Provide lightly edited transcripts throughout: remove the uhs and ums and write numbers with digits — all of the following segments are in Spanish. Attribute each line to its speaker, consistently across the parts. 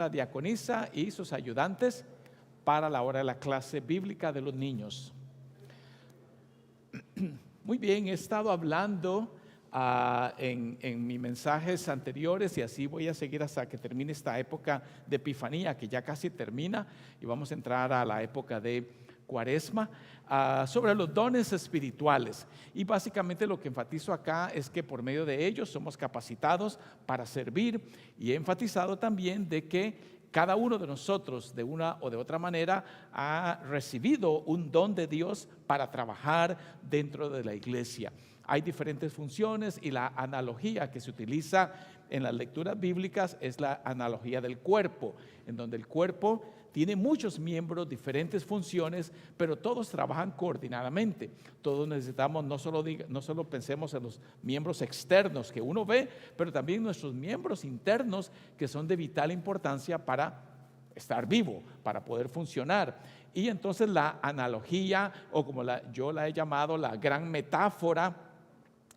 Speaker 1: la diaconisa y sus ayudantes para la hora de la clase bíblica de los niños. Muy bien, he estado hablando en mis mensajes anteriores y así voy a seguir hasta que termine esta época de Epifanía, que ya casi termina, y vamos a entrar a la época de Cuaresma, sobre los dones espirituales. Y básicamente lo que enfatizo acá es que por medio de ellos somos capacitados para servir, y he enfatizado también de que cada uno de nosotros de una o de otra manera ha recibido un don de Dios para trabajar dentro de la iglesia. Hay diferentes funciones y la analogía que se utiliza en las lecturas bíblicas es la analogía del cuerpo, en donde el cuerpo tiene muchos miembros, diferentes funciones, pero todos trabajan coordinadamente. Todos necesitamos, no solo pensemos en los miembros externos que uno ve, pero también nuestros miembros internos que son de vital importancia para estar vivo, para poder funcionar. Y entonces la analogía, o como yo la he llamado, la gran metáfora,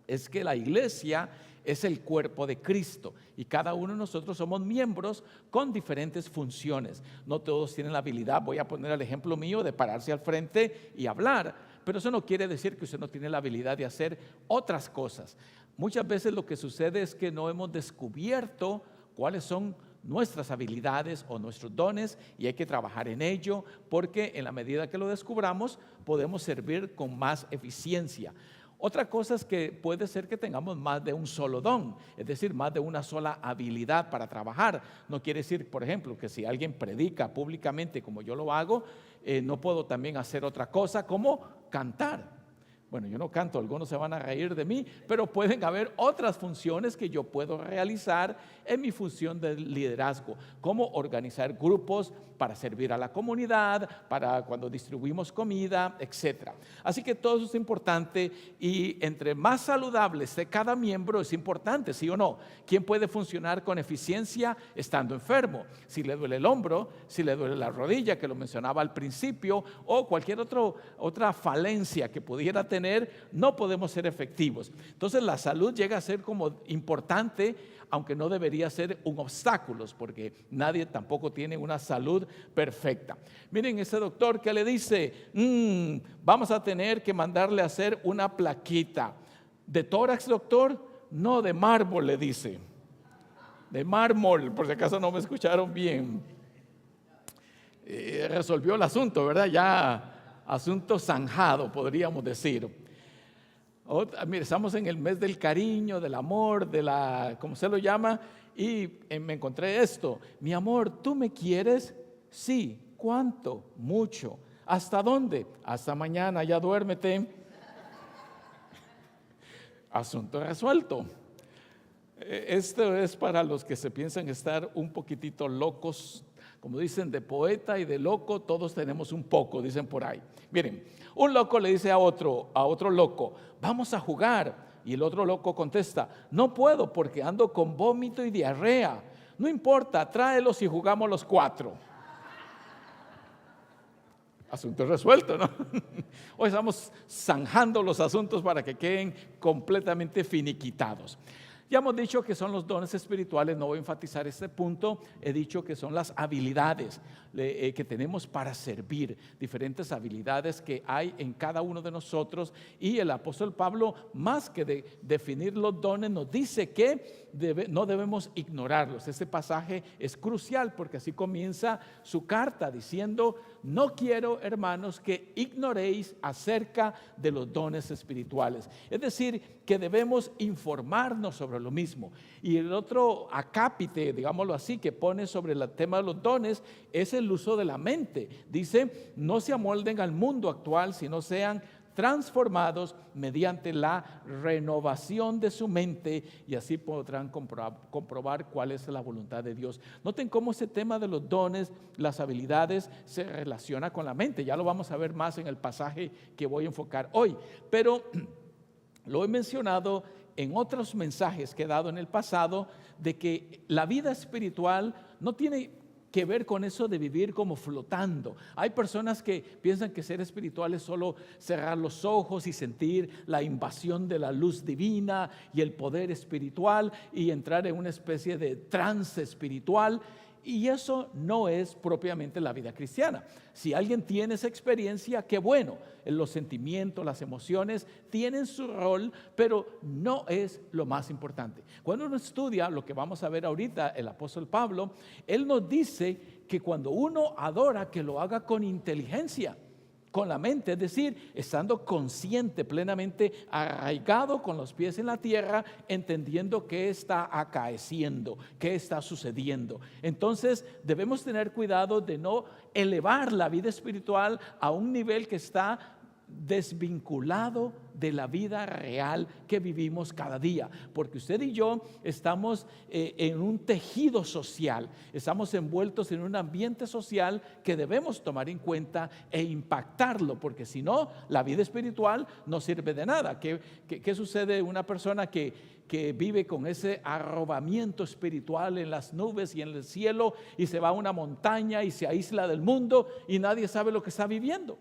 Speaker 1: es que la iglesia es el cuerpo de Cristo y cada uno de nosotros somos miembros con diferentes funciones. No todos tienen la habilidad, voy a poner el ejemplo mío, de pararse al frente y hablar, pero eso no quiere decir que usted no tiene la habilidad de hacer otras cosas. Muchas veces lo que sucede es que no hemos descubierto cuáles son nuestras habilidades o nuestros dones y hay que trabajar en ello, porque en la medida que lo descubramos podemos servir con más eficiencia. Otra cosa es que puede ser que tengamos más de un solo don, es decir, más de una sola habilidad para trabajar. No quiere decir, por ejemplo, que si alguien predica públicamente como yo lo hago, no puedo también hacer otra cosa como cantar. Bueno, yo no canto, algunos se van a reír de mí, pero pueden haber otras funciones que yo puedo realizar en mi función de liderazgo, como organizar grupos para servir a la comunidad, para cuando distribuimos comida, etc. Así que todo eso es importante y entre más saludable esté cada miembro es importante, ¿sí o no? ¿Quién puede funcionar con eficiencia estando enfermo? Si le duele el hombro, si le duele la rodilla, que lo mencionaba al principio, o cualquier otra falencia que pudiera tener, no podemos ser efectivos. Entonces la salud llega a ser como importante, aunque no debería ser un obstáculo, porque nadie tampoco tiene una salud perfecta. Miren ese doctor que le dice, vamos a tener que mandarle a hacer una plaquita. ¿De tórax, doctor? No, de mármol, le dice. De mármol, por si acaso no me escucharon bien. Resolvió el asunto, ¿verdad? Ya asunto zanjado, podríamos decir. Mire, estamos en el mes del cariño, del amor, de la, ¿cómo se lo llama? Y me encontré esto. Mi amor, ¿tú me quieres? Sí. ¿Cuánto? Mucho. ¿Hasta dónde? Hasta mañana, ya duérmete. Asunto resuelto. Esto es para los que se piensan estar un poquitito locos. Como dicen, de poeta y de loco, todos tenemos un poco, dicen por ahí. Miren, un loco le dice a otro loco, vamos a jugar. Y el otro loco contesta, no puedo porque ando con vómito y diarrea. No importa, tráelos y jugamos los 4. Asunto resuelto, ¿no? Hoy estamos zanjando los asuntos para que queden completamente finiquitados. Ya hemos dicho que son los dones espirituales, no voy a enfatizar este punto, he dicho que son las habilidades que tenemos para servir, diferentes habilidades que hay en cada uno de nosotros, y el apóstol Pablo, más que definir los dones, nos dice que no debemos ignorarlos. Este pasaje es crucial porque así comienza su carta diciendo, no quiero, hermanos, que ignoréis acerca de los dones espirituales. Es decir, que debemos informarnos sobre lo mismo. Y el otro acápite, digámoslo así, que pone sobre el tema de los dones es el uso de la mente. Dice, no se amolden al mundo actual, sino sean transformados mediante la renovación de su mente, y así podrán comprobar cuál es la voluntad de Dios. Noten cómo ese tema de los dones, las habilidades, se relaciona con la mente. Ya lo vamos a ver más en el pasaje que voy a enfocar hoy, pero lo he mencionado en otros mensajes que he dado en el pasado, de que la vida espiritual no tiene que ver con eso de vivir como flotando. Hay personas que piensan que ser espiritual es solo cerrar los ojos y sentir la invasión de la luz divina y el poder espiritual y entrar en una especie de trance espiritual. y eso no es propiamente la vida cristiana. Si alguien tiene esa experiencia, qué bueno. Los sentimientos, las emociones tienen su rol, pero no es lo más importante. Cuando uno estudia lo que vamos a ver ahorita, el apóstol Pablo, él nos dice que cuando uno adora, que lo haga con inteligencia, con la mente, es decir, estando consciente, plenamente arraigado con los pies en la tierra, entendiendo qué está acaeciendo, qué está sucediendo. Entonces debemos tener cuidado de no elevar la vida espiritual a un nivel que está desvinculado de la vida real que vivimos cada día, porque usted y yo estamos en un tejido social, estamos envueltos en un ambiente social que debemos tomar en cuenta e impactarlo, porque si no, la vida espiritual no sirve de nada. ¿Qué sucede una persona que vive con ese arrobamiento espiritual en las nubes y en el cielo, y se va a una montaña y se aísla del mundo y nadie sabe lo que está viviendo?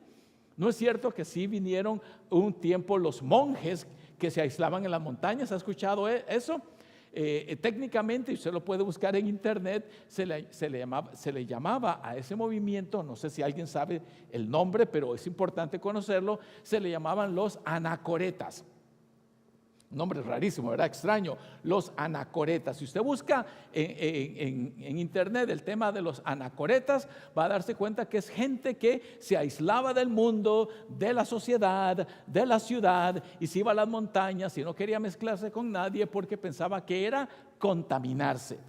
Speaker 1: ¿No es cierto que sí vinieron un tiempo los monjes que se aislaban en las montañas? ¿Ha escuchado eso? Técnicamente, usted lo puede buscar en internet, se le llamaba a ese movimiento, no sé si alguien sabe el nombre, pero es importante conocerlo, se le llamaban los anacoretas. Nombre rarísimo, ¿verdad? Extraño, los anacoretas. Si usted busca en internet el tema de los anacoretas, va a darse cuenta que es gente que se aislaba del mundo, de la sociedad, de la ciudad, y se iba a las montañas y no quería mezclarse con nadie porque pensaba que era contaminarse.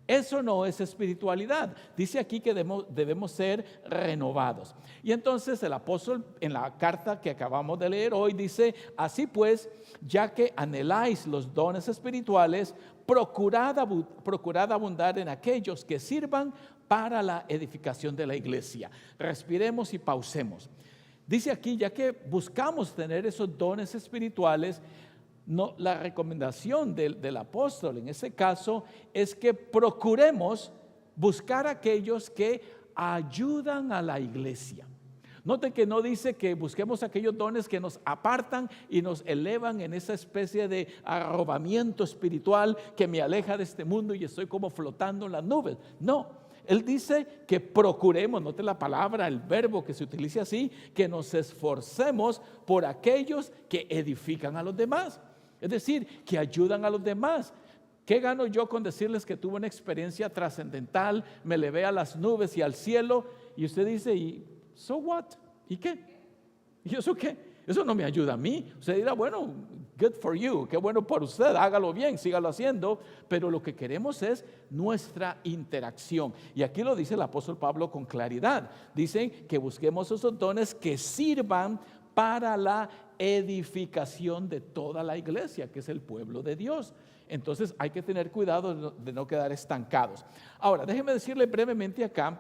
Speaker 1: Eso no es espiritualidad. Dice aquí que debemos ser renovados. Y entonces el apóstol en la carta que acabamos de leer hoy dice: así pues, ya que anheláis los dones espirituales, procurad abundar en aquellos que sirvan para la edificación de la iglesia. Respiremos y pausemos. Dice aquí, ya que buscamos tener esos dones espirituales, no, la recomendación del apóstol en ese caso es que procuremos buscar aquellos que ayudan a la iglesia. Note que no dice que busquemos aquellos dones que nos apartan y nos elevan en esa especie de arrobamiento espiritual que me aleja de este mundo y estoy como flotando en las nubes. No, él dice que procuremos, note la palabra, el verbo que se utiliza así, que nos esforcemos por aquellos que edifican a los demás. Es decir, que ayudan a los demás. ¿Qué gano yo con decirles que tuve una experiencia trascendental, me elevé a las nubes y al cielo? Y usted dice, ¿y so what? ¿Y qué? ¿Y eso qué? Eso no me ayuda a mí. Usted dirá, bueno, good for you, qué bueno por usted, hágalo bien, sígalo haciendo. Pero lo que queremos es nuestra interacción. Y aquí lo dice el apóstol Pablo con claridad. Dicen que busquemos esos dones que sirvan para la edificación de toda la iglesia, que es el pueblo de Dios. Entonces hay que tener cuidado de no quedar estancados. Ahora, déjeme decirle brevemente acá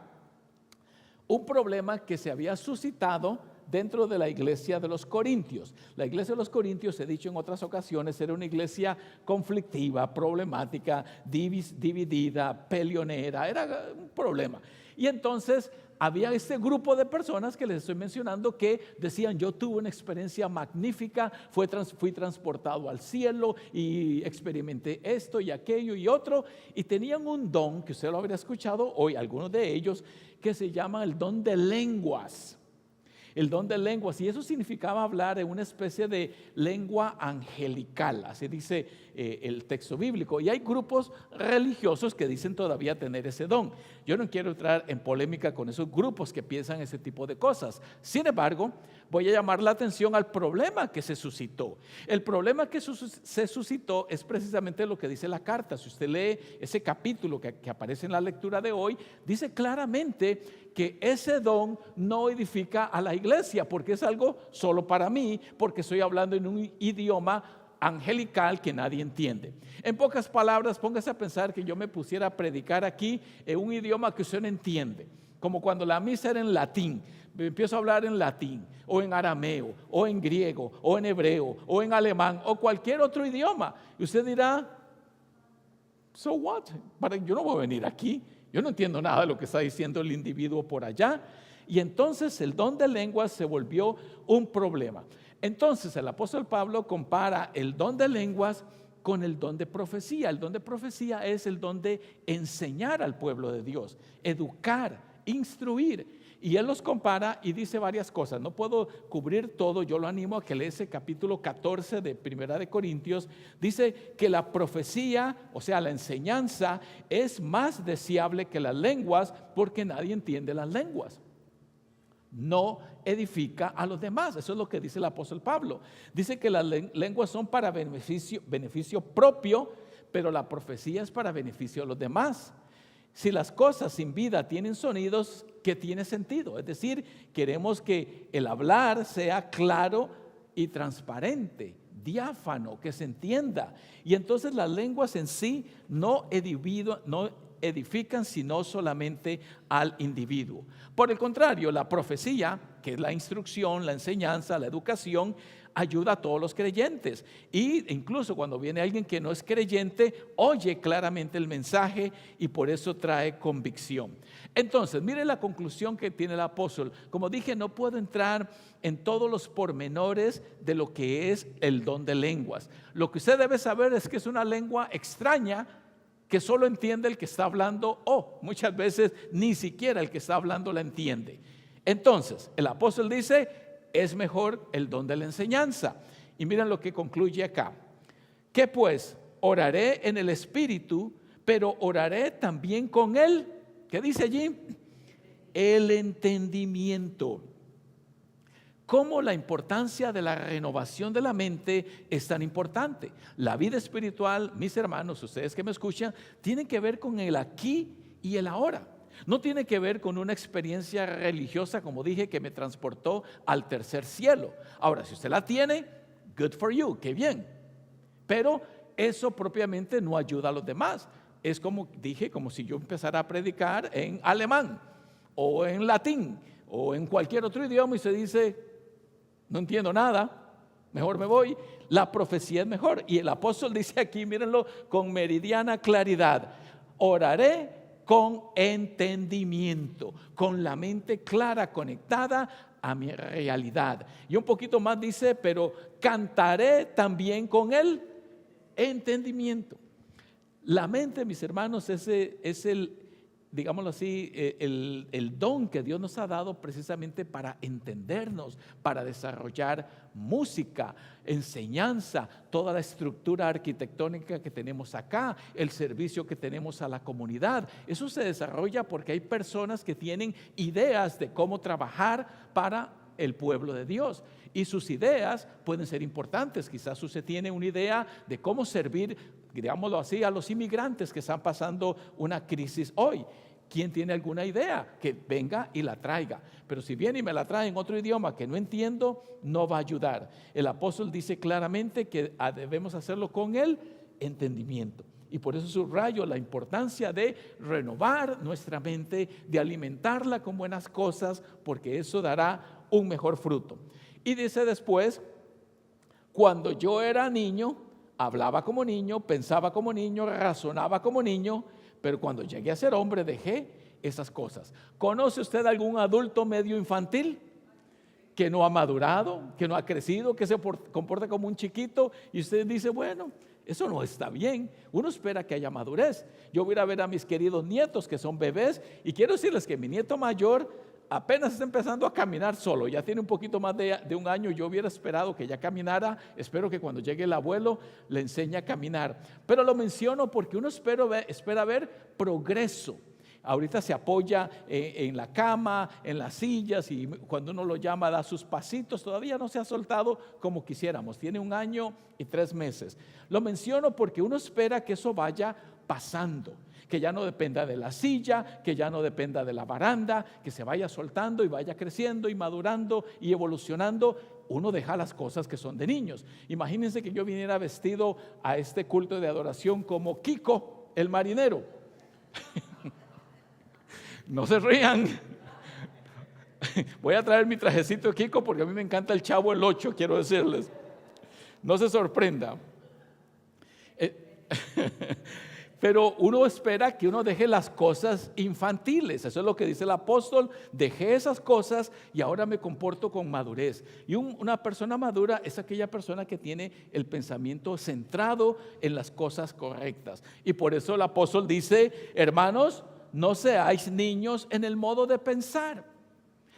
Speaker 1: un problema que se había suscitado dentro de la iglesia de los Corintios. La iglesia de los Corintios, he dicho en otras ocasiones, era una iglesia conflictiva, problemática, dividida, peleonera, era un problema. Y entonces había este grupo de personas que les estoy mencionando que decían: yo tuve una experiencia magnífica, fui transportado al cielo y experimenté esto y aquello y otro, y tenían un don que usted lo habría escuchado hoy, algunos de ellos, que se llama el don de lenguas. El don de lenguas, y eso significaba hablar en una especie de lengua angelical, así dice el texto bíblico. Y hay grupos religiosos que dicen todavía tener ese don. Yo no quiero entrar en polémica con esos grupos que piensan ese tipo de cosas. Sin embargo, voy a llamar la atención al problema que se suscitó. El problema que se suscitó es precisamente lo que dice la carta. Si usted lee ese capítulo que aparece en la lectura de hoy, dice claramente que ese don no edifica a la iglesia, porque es algo solo para mí, porque estoy hablando en un idioma angelical que nadie entiende. En pocas palabras, póngase a pensar que yo me pusiera a predicar aquí en un idioma que usted no entiende, como cuando la misa era en latín. Empiezo a hablar en latín, o en arameo, o en griego, o en hebreo, o en alemán, o cualquier otro idioma. Y usted dirá, so what? Yo no voy a venir aquí. Yo no entiendo nada de lo que está diciendo el individuo por allá. Y entonces el don de lenguas se volvió un problema. Entonces el apóstol Pablo compara el don de lenguas con el don de profecía. El don de profecía es el don de enseñar al pueblo de Dios, educar, instruir. Y él los compara y dice varias cosas. No puedo cubrir todo, yo lo animo a que lea ese capítulo 14 de Primera de Corintios. Dice que la profecía, o sea, la enseñanza, es más deseable que las lenguas porque nadie entiende las lenguas. No edifica a los demás. Eso es lo que dice el apóstol Pablo. Dice que las lenguas son para beneficio propio, pero la profecía es para beneficio de los demás. Si las cosas sin vida tienen sonidos, ¿qué tiene sentido? Es decir, queremos que el hablar sea claro y transparente, diáfano, que se entienda. Y entonces las lenguas en sí no edifican sino solamente al individuo. Por el contrario, la profecía, que es la instrucción, la enseñanza, la educación, ayuda a todos los creyentes. Y incluso cuando viene alguien que no es creyente, oye claramente el mensaje y por eso trae convicción. Entonces, mire la conclusión que tiene el apóstol. Como dije, no puedo entrar en todos los pormenores de lo que es el don de lenguas. Lo que usted debe saber es que es una lengua extraña que solo entiende el que está hablando, o muchas veces ni siquiera el que está hablando la entiende. Entonces, el apóstol dice, es mejor el don de la enseñanza. Y miren lo que concluye acá. ¿Qué pues? Oraré en el Espíritu, pero oraré también con él. ¿Qué dice allí? El entendimiento. ¿Cómo la importancia de la renovación de la mente es tan importante? La vida espiritual, mis hermanos, ustedes que me escuchan, tienen que ver con el aquí y el ahora. No tiene que ver con una experiencia religiosa, como dije, que me transportó al tercer cielo. Ahora, si usted la tiene, good for you, qué bien. Pero eso propiamente no ayuda a los demás. Es como dije, como si yo empezara a predicar en alemán, o en latín, o en cualquier otro idioma y se dice, no entiendo nada, mejor me voy. La profecía es mejor. Y el apóstol dice aquí, mírenlo, con meridiana claridad, oraré con entendimiento, con la mente clara, conectada a mi realidad. Y un poquito más dice, pero cantaré también con el entendimiento. La mente, mis hermanos, es el, digámoslo así, el don que Dios nos ha dado precisamente para entendernos, para desarrollar música, enseñanza, toda la estructura arquitectónica que tenemos acá, el servicio que tenemos a la comunidad. Eso se desarrolla porque hay personas que tienen ideas de cómo trabajar para el pueblo de Dios. Y sus ideas pueden ser importantes. Quizás usted tiene una idea de cómo servir, digámoslo así, a los inmigrantes que están pasando una crisis hoy. ¿Quién tiene alguna idea? Que venga y la traiga. Pero si viene y me la trae en otro idioma que no entiendo, no va a ayudar. El apóstol dice claramente que debemos hacerlo con el entendimiento. Y por eso subrayo la importancia de renovar nuestra mente, de alimentarla con buenas cosas, porque eso dará un mejor fruto. Y dice después, cuando yo era niño, hablaba como niño, pensaba como niño, razonaba como niño, pero cuando llegué a ser hombre dejé esas cosas. ¿Conoce usted algún adulto medio infantil que no ha madurado, que no ha crecido, que se comporta como un chiquito? Y usted dice, bueno, eso no está bien. Uno espera que haya madurez. Yo voy a ir a ver a mis queridos nietos que son bebés y quiero decirles que mi nieto mayor apenas está empezando a caminar solo, ya tiene un poquito más de un año. Yo hubiera esperado que ya caminara. Espero que cuando llegue el abuelo le enseñe a caminar, pero lo menciono porque uno espera ver progreso. Ahorita se apoya en la cama, en las sillas, y cuando uno lo llama da sus pasitos. Todavía no se ha soltado como quisiéramos, tiene 1 año y 3 meses. Lo menciono porque uno espera que eso vaya pasando, que ya no dependa de la silla, que ya no dependa de la baranda, que se vaya soltando y vaya creciendo y madurando y evolucionando. Uno deja las cosas que son de niños. Imagínense que yo viniera vestido a este culto de adoración como Kiko el marinero. No se rían. Voy a traer mi trajecito de Kiko porque a mí me encanta el Chavo el 8, quiero decirles. No se sorprenda. Pero uno espera que uno deje las cosas infantiles. Eso es lo que dice el apóstol: dejé esas cosas y ahora me comporto con madurez. Y una persona madura es aquella persona que tiene el pensamiento centrado en las cosas correctas. Y por eso el apóstol dice: hermanos, no seáis niños en el modo de pensar.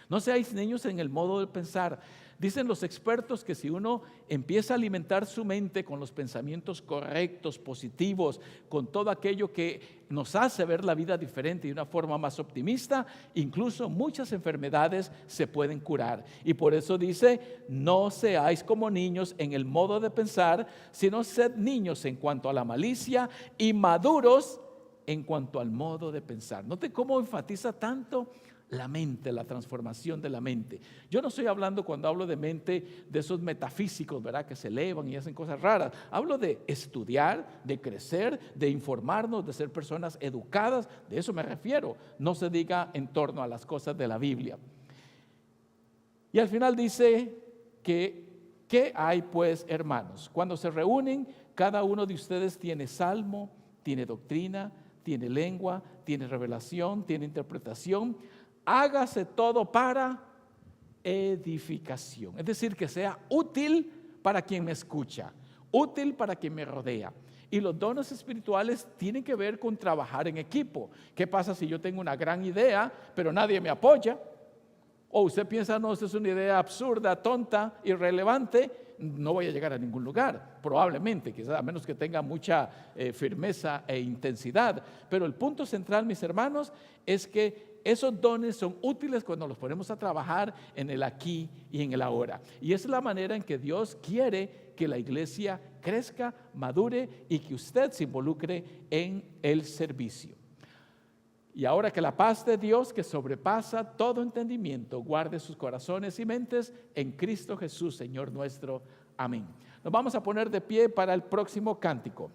Speaker 1: No seáis niños en el modo de pensar. Dicen los expertos que si uno empieza a alimentar su mente con los pensamientos correctos, positivos, con todo aquello que nos hace ver la vida diferente y de una forma más optimista, incluso muchas enfermedades se pueden curar. Y por eso dice: no seáis como niños en el modo de pensar, sino sed niños en cuanto a la malicia y maduros en cuanto al modo de pensar. Note cómo enfatiza tanto la mente, la transformación de la mente. Yo no estoy hablando, cuando hablo de mente, de esos metafísicos, ¿verdad?, que se elevan y hacen cosas raras. Hablo de estudiar, de crecer, de informarnos, de ser personas educadas. De eso me refiero. No se diga en torno a las cosas de la Biblia. Y al final dice que ¿qué hay pues, hermanos? Cuando se reúnen, cada uno de ustedes tiene salmo, tiene doctrina, tiene lengua, tiene revelación, tiene interpretación. Hágase todo para edificación. Es decir, que sea útil para quien me escucha, útil para quien me rodea. Y los dones espirituales tienen que ver con trabajar en equipo. ¿Qué pasa si yo tengo una gran idea, pero nadie me apoya? O usted piensa: no, esta es una idea absurda, tonta, irrelevante, no voy a llegar a ningún lugar. Probablemente, quizás, a menos que tenga mucha firmeza e intensidad. Pero el punto central, mis hermanos, es que esos dones son útiles cuando los ponemos a trabajar en el aquí y en el ahora. Y esa es la manera en que Dios quiere que la iglesia crezca, madure y que usted se involucre en el servicio. Y ahora que la paz de Dios, que sobrepasa todo entendimiento, guarde sus corazones y mentes en Cristo Jesús, Señor nuestro. Amén. Nos vamos a poner de pie para el próximo cántico.